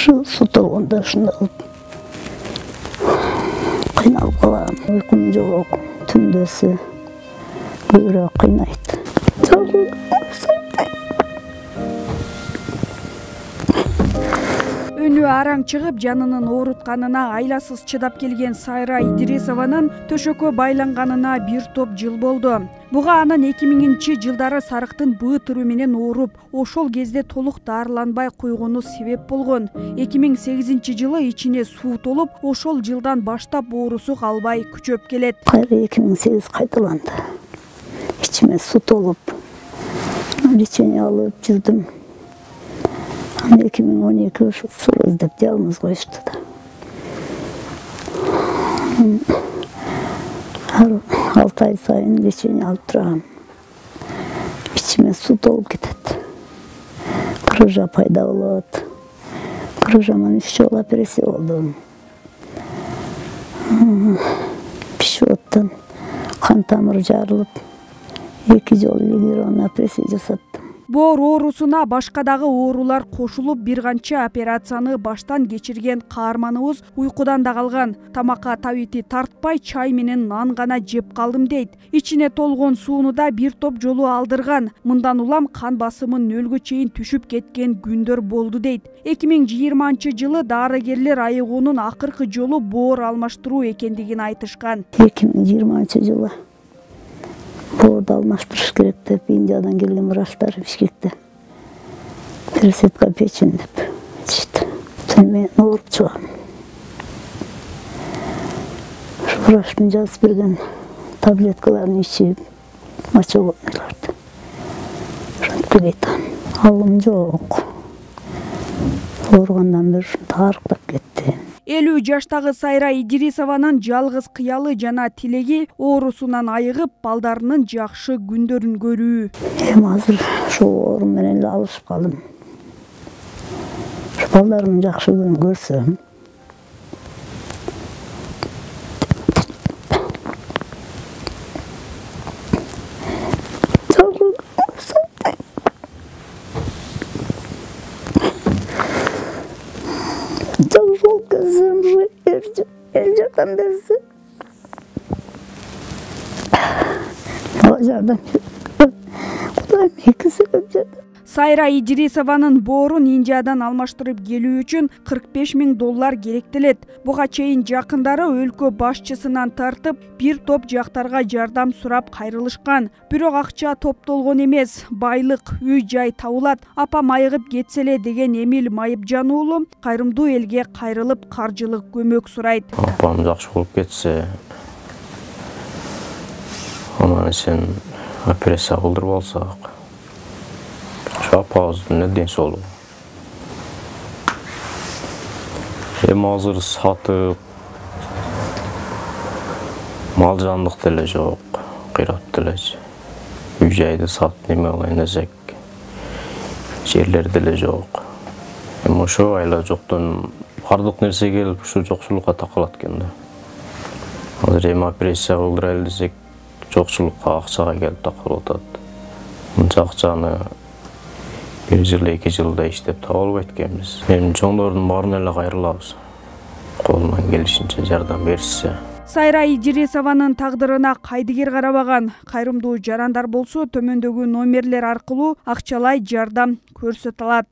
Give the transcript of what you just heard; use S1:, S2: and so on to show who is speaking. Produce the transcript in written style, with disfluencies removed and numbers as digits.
S1: Şu su dolganda ушундай кылып кыйналып калам. Уйкум жок, түндөсү көбүрөөк кыйнайт.
S2: Өнү араң чыгып, жанынын оорутканына айласыз чыдап келген Сайра Идрисованын төшөккө байланганына бир топ жыл болду. Буга анын 2000-жылдары сарыктын быы түрү менен ооруп, ошол кезде толук дарыланбай койгону себеп болгон. 2008-жылы ичине суу толуп, ошол жылдан баштап оорусу калбай күчөп келет.
S1: 2008 кайталанды. İçime su толуп, лечение алып жүрдүм. 2012 ушу суу деп диагноз коюшту да. 6 ай сайын лечение алып турам. İçime su толуп кетет. Крыжа пайда болот. Крыжаман 3 жолу операция болдум. Пищевоттон кан тамыры жарылып, 2 жолу лигирон операция жасаттым.
S2: Боор оорусуна башка дагы оорулар кошулуп, бир канча операцияны баштан кечирген каарманыбыз уйкудан да калган. Тамакка табити тартпай, чай менен нан гана жеп калдым дейт. Ичине толгон сууну да бир топ жолу алдырган. Мындан улам кан басымы нөлгө чейин түшүп кеткен күндөр болду дейт. 2020-жылы дарыгерлер айыгуунун акыркы жолу боор алмаштыруу экендигин айтышкан.
S1: 2020-жылы боорду алмаштырыш керек деп Индиядан келген врачтар Бишкекте пересадка печени деп айтышты. Мен ооруп чыгам. Врачтын жазып берген таблеткаларын ичип, мочегонныйларды. Ошентип кетем. Алым жок. Ооругандан бери тарыктап кетти.
S2: 50 жаштагы Сайра Идрисованын жалгыз кыялы жана тилеги оорусунан айыгып, балдарынын жакшы күндөрүн көрүү.
S1: Азыр ошол оорум менен эле алышып калдым. Балдарым жакшы күн көрсөм, жол кызым эл жардам берсе, жардам Кудайым 2 себеп жардам.
S2: Сайра Идрисованын боорун Индиядан алмаштырып келүү үчүн $45,000 керектелет. Буга чейин жакындары өлкө башчысынан тартып, бир топ жактарга жардам сурап кайрылышкан. Бирок акча топтолгон эмес, байлык, үй-жай табылат. Апам айыгып кетсе эле деген Эмил Майыпжан уулу кайрымдуу элге кайрылып каржылык көмөк сурайт.
S3: Апам жакшы болуп кетсе, анан сен операция кылдырып алсак, апабыздын ден соолугу. Эми азыр сатып, мал жандык деле жок, кыйрап делечи. Үй-жайды сатып неме кылайын десек, жерлер деле жок. Эми ошо айла жоктон бардык нерсе келип, ушу жокчулукка такалат экен да. Азыр эми операция кылдырайлы десек, жокчулукка акчага келип такалып атат. Мынча акчаны 1 жыл, 2 жылда иштеп таба албайт экенбиз. Эми чоңдордун баарына эле кайрылабыз. Колунан келишинче жардам беришсе.
S2: Сайра Идрисованын тагдырына кайдыгер карабаган. Кайрымдуу жарандар болсо, төмөндөгү номерлер аркылуу акчалай жардам көрсөтө алат.